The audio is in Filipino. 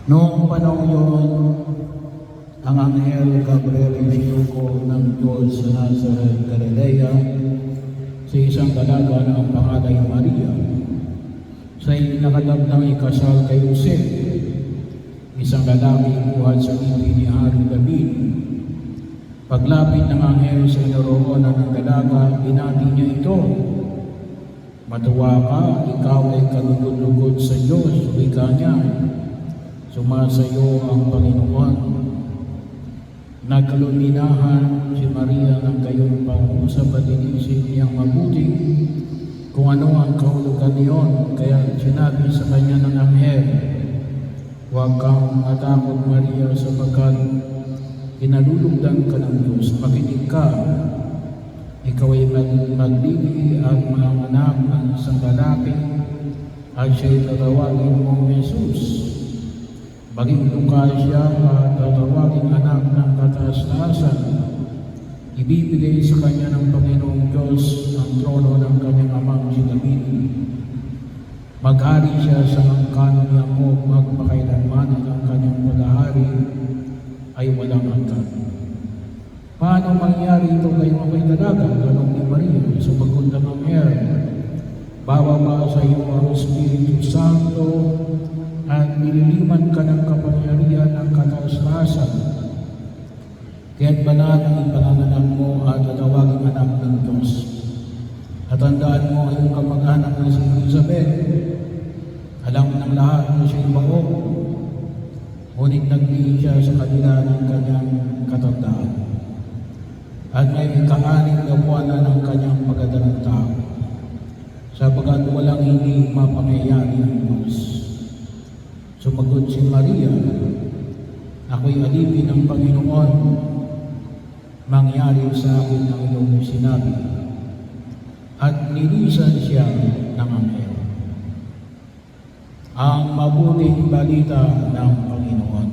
Noong panahon yun, ang Anghel Gabriel ay sinuko ng Diyos sa Nazareth, Galilea, sa isang dalaga na ang pangalan ay Maria. Siya'y nakatagdang ikasal kay Jose, isang lalaki buhat sa lipi ni Haring David. Paglapit ng anghel sa inaroonan ng dalaga, binati niya ito. Matuwa ka, ikaw ay kalugod-lugod sa Diyos, wika niya. Sumasayo ang Panginoon. Nagkaluminahan si Maria ng kayong pangusap at inisip niyang mabuti kung ano ang kahulugan niyon. Kaya sinabi sa kanya ng anghel, "Huwag kang matakot, Maria, sapagkat kinalulugdan ka ng Diyos. Makinig ka. Ikaw ay maglili at manganak ng isang lalaki at siya'y tatawagin mong Jesus. Maging luka siya at tatawaging anak ng kataas-taasan. Ibibigay sa kanya ng Panginoong Diyos ang trono ng kanyang amang si David. Maghari siya sa angkan ni Jacob magpakailanman at ang kanyang paghahari ay walang hanggan." Paano mangyari ito ngayong ako'y dalaga? Tanong ni Maria. Sumagot ng anghel, "Bababa sa iyo ang Espiritu Santo at nililiman ka ng kapangyarihan ng kataas-taasan. Kaya't banal ang ipanganganak mo at tatawaging anak ng Diyos. At tandaan mo ang iyong kamag-anak na si Elizabeth. Alam ng lahat na siya'y baog, ngunit nagdiin siya sa kanila ng kanyang katandaan. At may ika-anim na buwan na ng kanyang pagdadalang tao, sapagkat walang hindi mapangyayari ng Diyos." Sumagot si Maria, "Ako'y alipin ng Panginoon. Mangyari sa akin ang iyong sinabi." At nilisan siya ng anghel. Ang mabuting balita ng Panginoon.